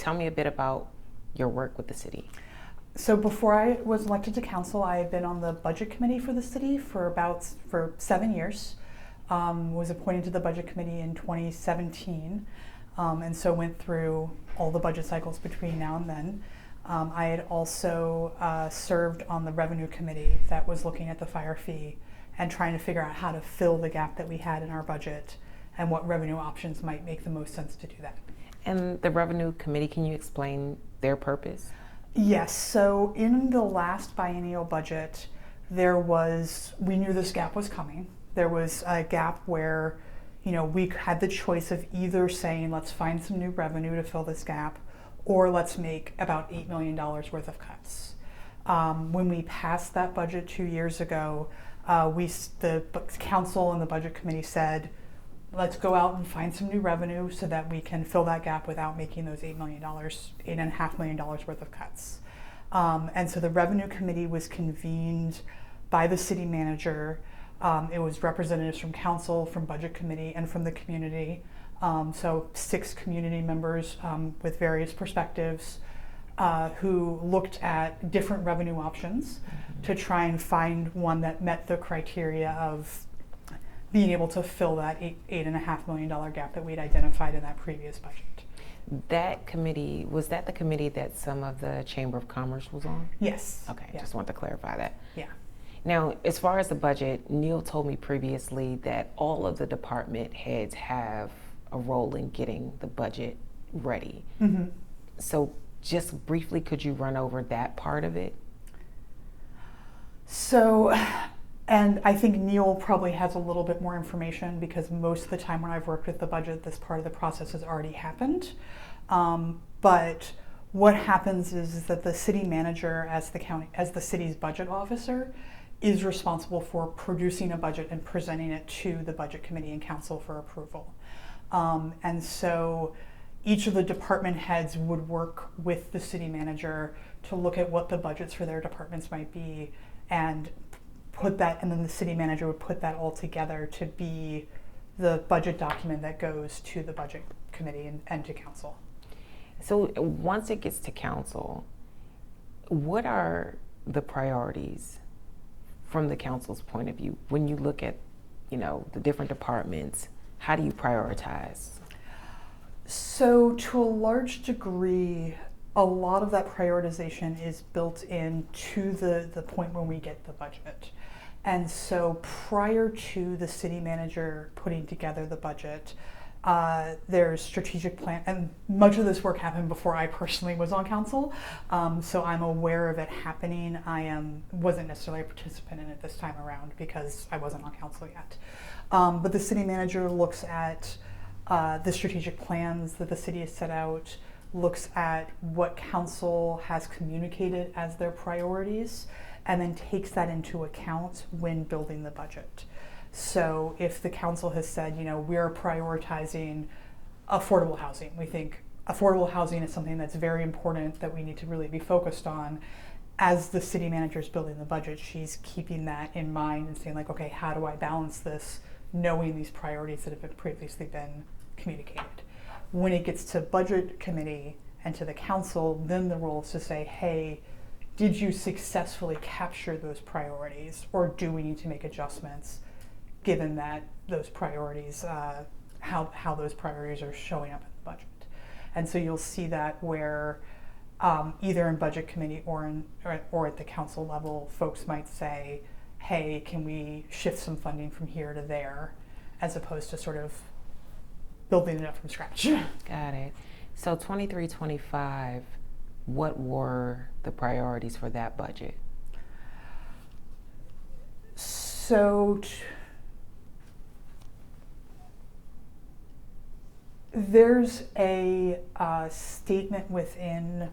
tell me a bit about your work with the city. So before I was elected to council, I had been on the budget committee for the city for 7 years. Was appointed to the budget committee in 2017, and so went through all the budget cycles between now and then. I had also served on the revenue committee that was looking at the fire fee and trying to figure out how to fill the gap that we had in our budget and what revenue options might make the most sense to do that. And the revenue committee, can you explain their purpose? Yes, so in the last biennial budget, we knew this gap was coming. There was a gap where, we had the choice of either saying, let's find some new revenue to fill this gap, or let's make about $8 million worth of cuts. When we passed that budget 2 years ago, the council and the budget committee said, let's go out and find some new revenue so that we can fill that gap without making those $8.5 million worth of cuts. And so the revenue committee was convened by the city manager. It was representatives from council, from budget committee, and from the community. So 6 community members with various perspectives who looked at different revenue options to try and find one that met the criteria of being able to fill that $8.5 million gap that we'd identified in that previous budget. That committee, was that the committee that some of the Chamber of Commerce was on? Yes. Okay, Yeah. just wanted to clarify that. Yeah. Now, as far as the budget, Neil told me previously that all of the department heads have a role in getting the budget ready. Mm-hmm. So just briefly, could you run over that part of it? So, and I think Neil probably has a little bit more information because most of the time when I've worked with the budget, this part of the process has already happened. But what happens is that the city manager, as the city's budget officer, is responsible for producing a budget and presenting it to the budget committee and council for approval. And so each of the department heads would work with the city manager to look at what the budgets for their departments might be and then the city manager would put that all together to be the budget document that goes to the budget committee and to council. So once it gets to council, what are the priorities from the council's point of view? When you look at, the different departments, how do you prioritize? So to a large degree, a lot of that prioritization is built in to the point when we get the budget. And so prior to the city manager putting together the budget, there's strategic plan, and much of this work happened before I personally was on council, so I'm aware of it happening. Wasn't necessarily a participant in it this time around because I wasn't on council yet. But the city manager looks at the strategic plans that the city has set out, looks at what council has communicated as their priorities, and then takes that into account when building the budget. So if the council has said, we're prioritizing affordable housing, we think affordable housing is something that's very important that we need to really be focused on. As the city manager is building the budget, she's keeping that in mind and saying okay, how do I balance this, knowing these priorities that have previously been communicated. When it gets to budget committee and to the council, then the role is to say, hey, did you successfully capture those priorities, or do we need to make adjustments given that those priorities, how those priorities are showing up in the budget? And so you'll see that where either in budget committee or at the council level, folks might say, hey, can we shift some funding from here to there, as opposed to sort of building it up from scratch. Got it. So 23-25, what were the priorities for that budget? So there's a statement within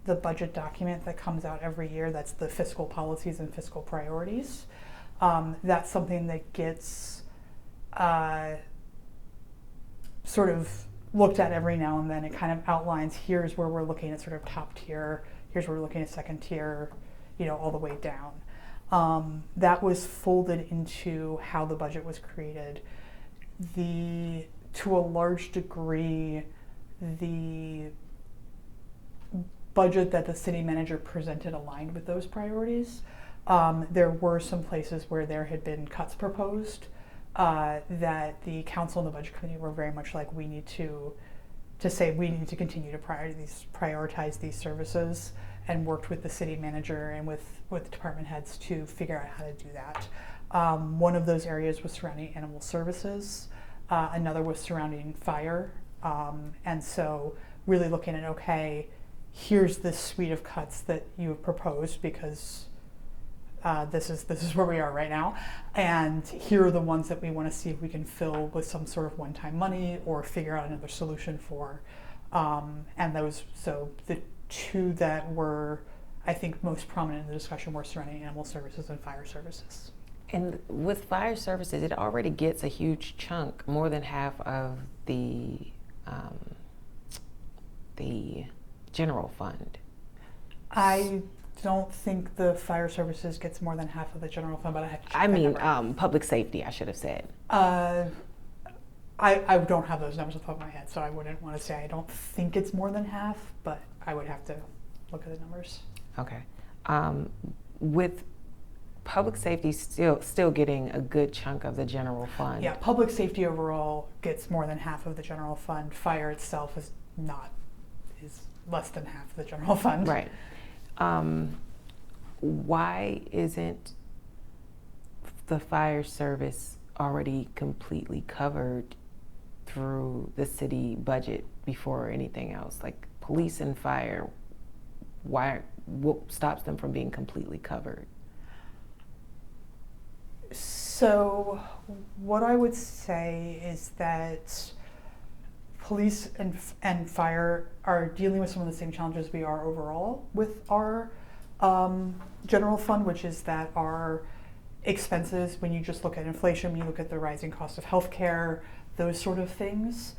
the budget document that comes out every year. That's the fiscal policies and fiscal priorities. That's something that gets sort of looked at every now and then. It kind of outlines, here's where we're looking at sort of top tier, here's where we're looking at second tier, all the way down. That was folded into how the budget was created. To a large degree, the budget that the city manager presented aligned with those priorities. There were some places where there had been cuts proposed that the council and the budget committee were very much like, we need to say we need to continue to prioritize these services, and worked with the city manager and with the department heads to figure out how to do that. One of those areas was surrounding animal services. Another was surrounding fire. And so really looking at, okay, here's this suite of cuts that you have proposed, because this is where we are right now, and here are the ones that we want to see if we can fill with some sort of one-time money or figure out another solution for. And so the two that were, I think, most prominent in the discussion were surrounding animal services and fire services. And with fire services, it already gets a huge chunk, more than half of the general fund. I don't think the fire services gets more than half of the general fund, but I have to check I that mean, number. public safety, I should have said. I don't have those numbers off the top of my head, so I wouldn't want to say I don't think it's more than half, but I would have to look at the numbers. Okay. With public safety still getting a good chunk of the general fund. Yeah, public safety overall gets more than half of the general fund. Fire itself is less than half of the general fund. Right. Why isn't the fire service already completely covered through the city budget before anything else? Like police and fire, what stops them from being completely covered? So what I would say is that police and fire are dealing with some of the same challenges we are overall with our general fund, which is that our expenses, when you just look at inflation, when you look at the rising cost of healthcare, those sort of things,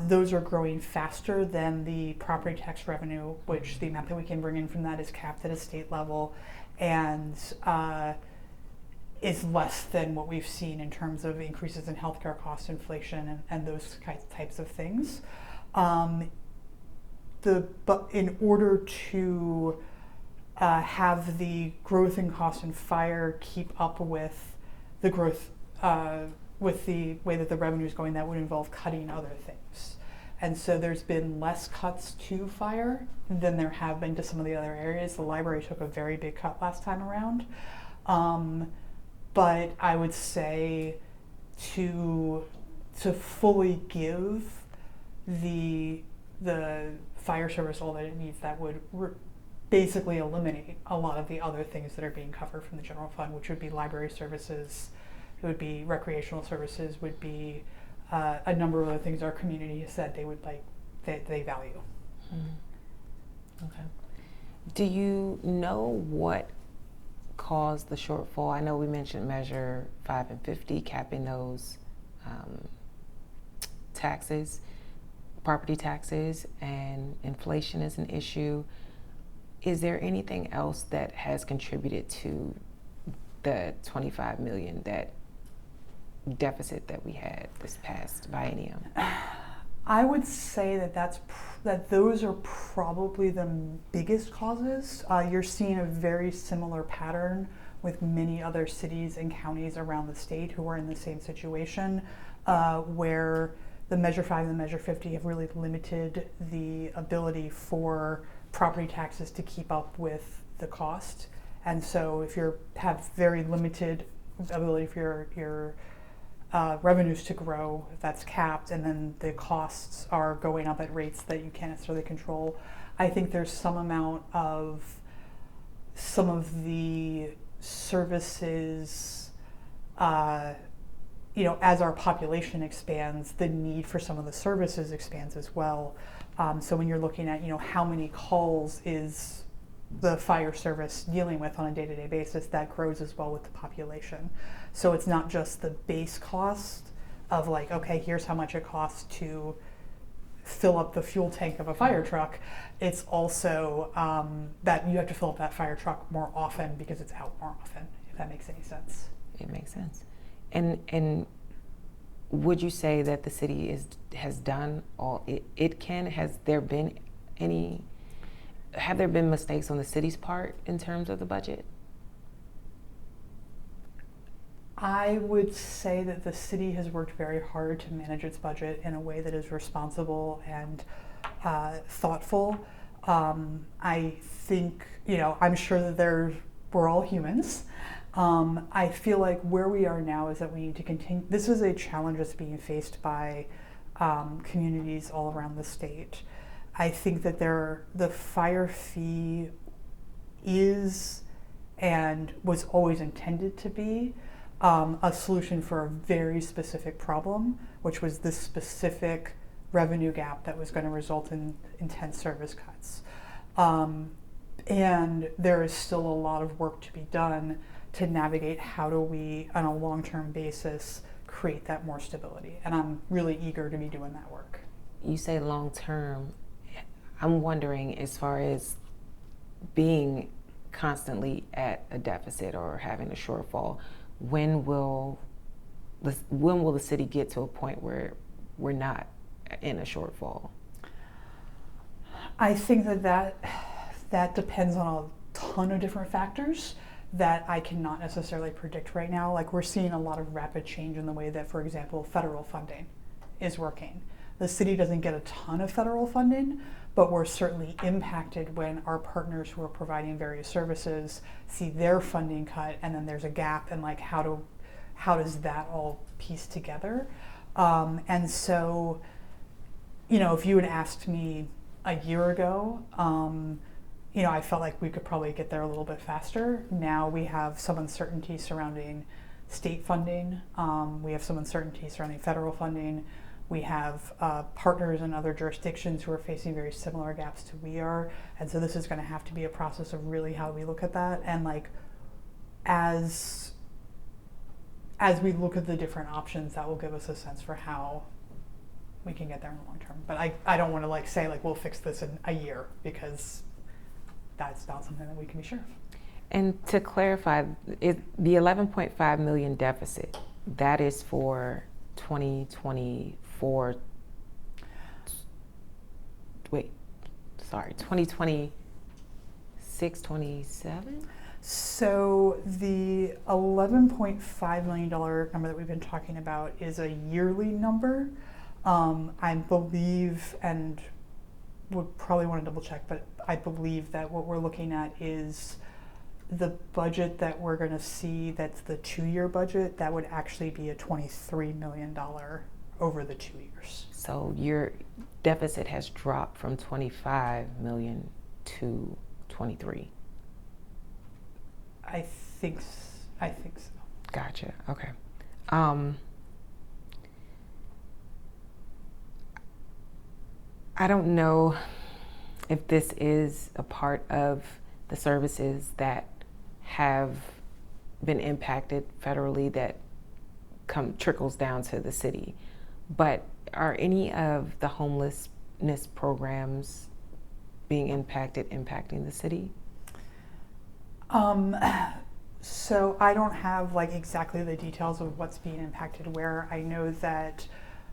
those are growing faster than the property tax revenue, which the amount that we can bring in from that is capped at a state level, and is less than what we've seen in terms of increases in healthcare cost inflation and those types of things. But in order to have the growth in cost in fire keep up with the growth, with the way that the revenue is going, that would involve cutting other things. And so there's been less cuts to fire than there have been to some of the other areas. The library took a very big cut last time around. But I would say to fully give the fire service all that it needs, that would basically eliminate a lot of the other things that are being covered from the general fund, which would be library services, it would be recreational services, would be a number of other things our community has said they would like, they value. Mm-hmm. Okay. Do you know what caused the shortfall? I know we mentioned Measure 5 and 50, capping those taxes, property taxes, and inflation is an issue. Is there anything else that has contributed to the $25 million deficit that we had this past biennium? I would say that those are probably the biggest causes. You're seeing a very similar pattern with many other cities and counties around the state who are in the same situation, where the Measure 5 and the Measure 50 have really limited the ability for property taxes to keep up with the cost. And so if you have very limited ability for your revenues to grow, that's capped, and then the costs are going up at rates that you can't necessarily control. I think there's some amount of some of the services, as our population expands, the need for some of the services expands as well. So when you're looking at, how many calls is the fire service dealing with on a day-to-day basis, that grows as well with the population. So it's not just the base cost of like, okay, here's how much it costs to fill up the fuel tank of a fire truck. It's also that you have to fill up that fire truck more often because it's out more often, if that makes any sense. It makes sense. And would you say that the city has done all it can? Has there been any have there been mistakes on the city's part in terms of the budget? I would say that the city has worked very hard to manage its budget in a way that is responsible and thoughtful. I think, I'm sure that we're all humans. I feel like where we are now is that we need to continue. This is a challenge that's being faced by communities all around the state. I think that the fire fee is and was always intended to be a solution for a very specific problem, which was this specific revenue gap that was going to result in intense service cuts. And there is still a lot of work to be done to navigate how do we, on a long-term basis, create that more stability. And I'm really eager to be doing that work. You say long-term. I'm wondering, as far as being constantly at a deficit or having a shortfall, when will the city get to a point where we're not in a shortfall? I think that depends on a ton of different factors that I cannot necessarily predict right now. Like, we're seeing a lot of rapid change in the way that, for example, federal funding is working. The city doesn't get a ton of federal funding, but we're certainly impacted when our partners who are providing various services see their funding cut, and then there's a gap, and like how does that all piece together? And so, if you had asked me a year ago, I felt like we could probably get there a little bit faster. Now we have some uncertainty surrounding state funding. We have some uncertainty surrounding federal funding. We have partners in other jurisdictions who are facing very similar gaps to we are. And so this is going to have to be a process of really how we look at that. And like, as we look at the different options, that will give us a sense for how we can get there in the long term. But I don't want to say we'll fix this in a year, because that's not something that we can be sure of. And to clarify, the $11.5 million deficit, that is for 2024, 2026, 27? So the $11.5 million number that we've been talking about is a yearly number. I believe, and would probably want to double check, but I believe that what we're looking at is the budget that we're going to see, that's the 2-year budget, that would actually be a $23 million over the 2 years. So your deficit has dropped from 25 million to 23. I think so. Gotcha. Okay. I don't know if this is a part of the services that have been impacted federally that trickles down to the city, but are any of the homelessness programs being impacting the city? So I don't have exactly the details of what's being impacted where. I know that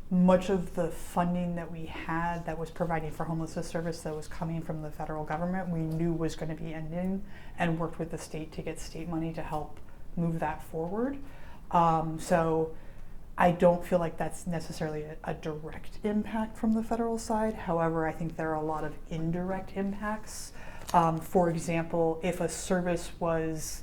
much of the funding that we had that was providing for homelessness service that was coming from the federal government, we knew was going to be ending, and worked with the state to get state money to help move that forward. So I don't feel like that's necessarily a direct impact from the federal side. However, I think there are a lot of indirect impacts. For example, if a service was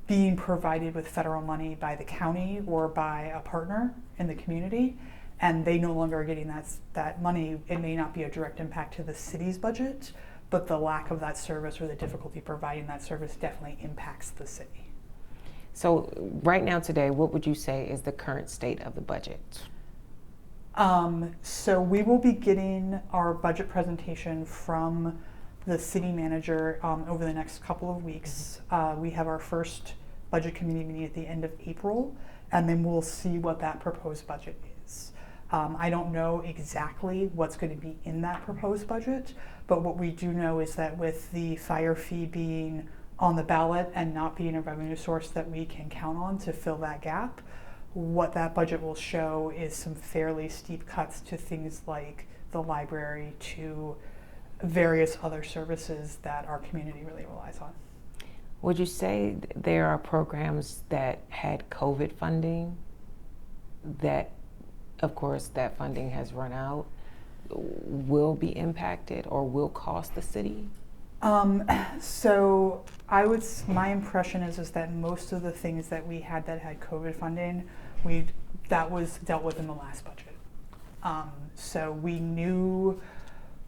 being provided with federal money by the county or by a partner in the community, and they no longer are getting that money, it may not be a direct impact to the city's budget, but the lack of that service or the difficulty providing that service definitely impacts the city. So right now today, what would you say is the current state of the budget? So we will be getting our budget presentation from the city manager over the next couple of weeks. We have our first budget committee meeting at the end of April, and then we'll see what that proposed budget is. I don't know exactly what's going to be in that proposed budget, but what we do know is that with the fire fee being on the ballot and not being a revenue source that we can count on to fill that gap, what that budget will show is some fairly steep cuts to things like the library, to various other services that our community really relies on. Would you say there are programs that had COVID funding that, of course, that funding has run out, will be impacted or will cost the city? So my impression is that most of the things that we had that had COVID funding, that was dealt with in the last budget. So we knew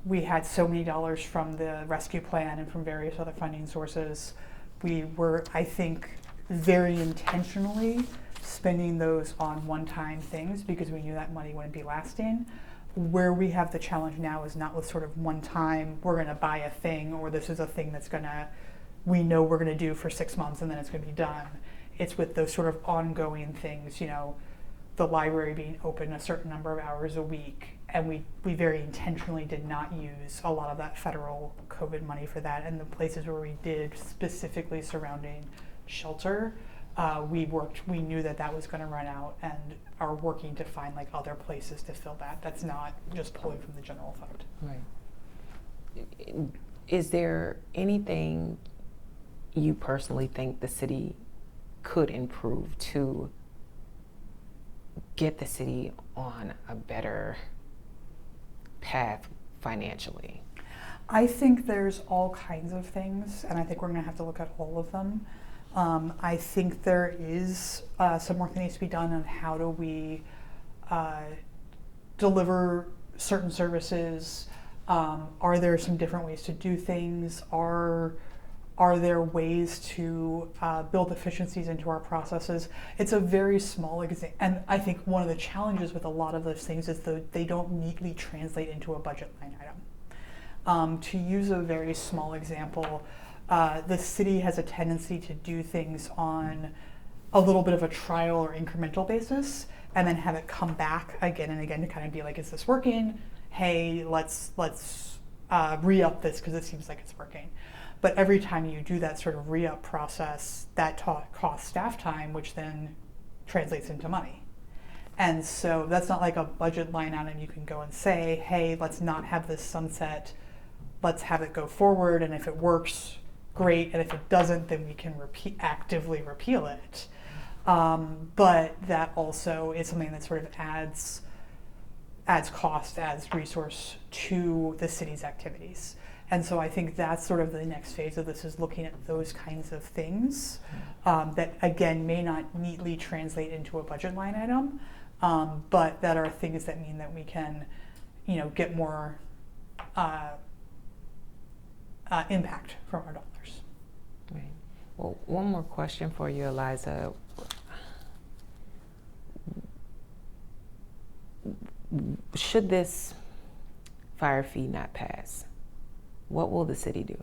we had so many dollars from the rescue plan and from various other funding sources. We were, I think, very intentionally spending those on one-time things because we knew that money wouldn't be lasting. Where we have the challenge now is not with sort of one time, we're gonna buy a thing, or this is a thing that's we know we're gonna do for 6 months and then it's gonna be done. It's with those sort of ongoing things, the library being open a certain number of hours a week, and we very intentionally did not use a lot of that federal COVID money for that, and the places where we did, specifically surrounding shelter, we knew that was going to run out, and are working to find like other places to fill that. That's not just pulling from the general fund. Right. Is there anything you personally think the city could improve to get the city on a better path financially? I think there's all kinds of things, and I think we're going to have to look at all of them. I think there is some work that needs to be done on how do we deliver certain services. Are there some different ways to do things? Are there ways to build efficiencies into our processes? It's a very small example, and I think one of the challenges with a lot of those things is that they don't neatly translate into a budget line item. To use a very small example, the city has a tendency to do things on a little bit of a trial or incremental basis, and then have it come back again and again to kind of be like, is this working? Hey, let's re-up this because it seems like it's working. But every time you do that sort of re-up process, that costs staff time, which then translates into money. And so that's not like a budget line item you can go and say, hey, let's not have this sunset, let's have it go forward, and if it works, great, and if it doesn't, then we can actively repeal it. But that also is something that sort of adds cost, adds resource to the city's activities. And so I think that's sort of the next phase of this, is looking at those kinds of things that, again, may not neatly translate into a budget line item, but that are things that mean that we can, get more impact from our dollars. Right. Well, one more question for you, Eliza. Should this fire fee not pass, what will the city do?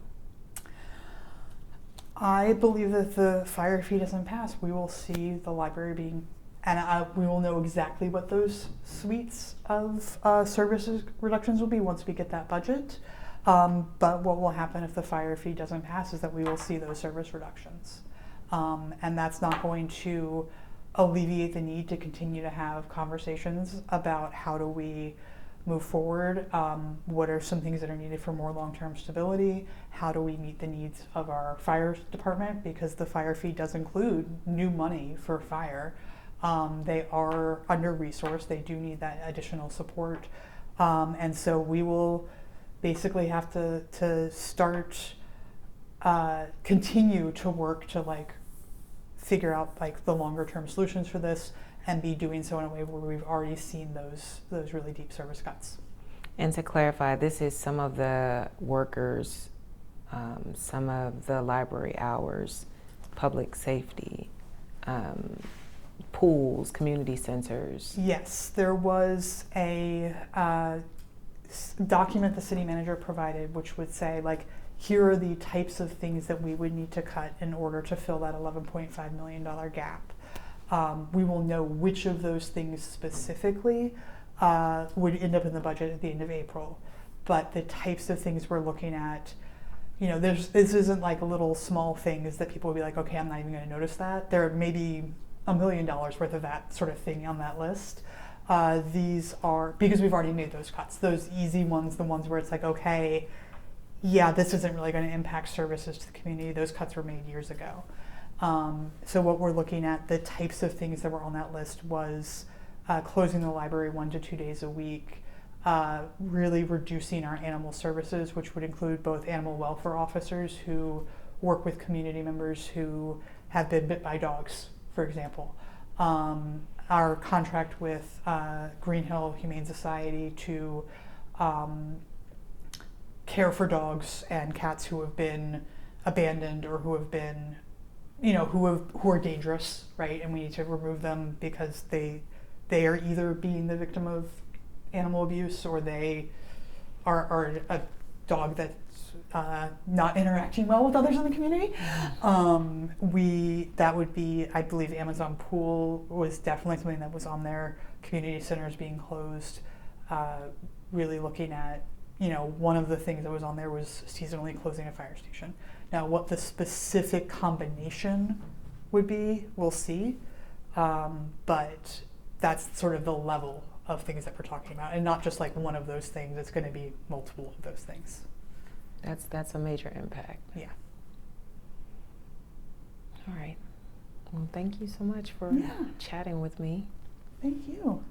I believe that if the fire fee doesn't pass, we will see the library being, and we will know exactly what those suites of services reductions will be once we get that budget. But what will happen if the fire fee doesn't pass is that we will see those service reductions. And that's not going to alleviate the need to continue to have conversations about how do we move forward, what are some things that are needed for more long-term stability, how do we meet the needs of our fire department, because the fire fee does include new money for fire. They are under-resourced, they do need that additional support, and so we will basically have to start, continue to work to figure out the longer term solutions for this, and be doing so in a way where we've already seen those really deep service cuts. And to clarify, this is some of the workers, some of the library hours, public safety, pools, community centers. Yes, there was a document the city manager provided which would say, here are the types of things that we would need to cut in order to fill that $11.5 million gap. We will know which of those things specifically would end up in the budget at the end of April. But the types of things we're looking at, this isn't like little small things that people will be like, okay, I'm not even going to notice that. There may be $1 million worth of that sort of thing on that list. These are, because we've already made those cuts, those easy ones, the ones where it's like, okay, yeah, this isn't really going to impact services to the community. Those cuts were made years ago. So what we're looking at, the types of things that were on that list was closing the library 1 to 2 days a week, really reducing our animal services, which would include both animal welfare officers who work with community members who have been bit by dogs, for example. Our contract with Green Hill Humane Society to care for dogs and cats who have been abandoned or who have been, who are dangerous, right? And we need to remove them because they are either being the victim of animal abuse or they are a dog that's not interacting well with others in the community. That would be, I believe, Amazon Pool was definitely something that was on there. Community centers being closed. Really looking at, one of the things that was on there was seasonally closing a fire station. Now, what the specific combination would be, we'll see. But that's sort of the level of things that we're talking about, and not just like one of those things. It's going to be multiple of those things. That's a major impact. Yeah. All right. Well, thank you so much for chatting with me. Thank you.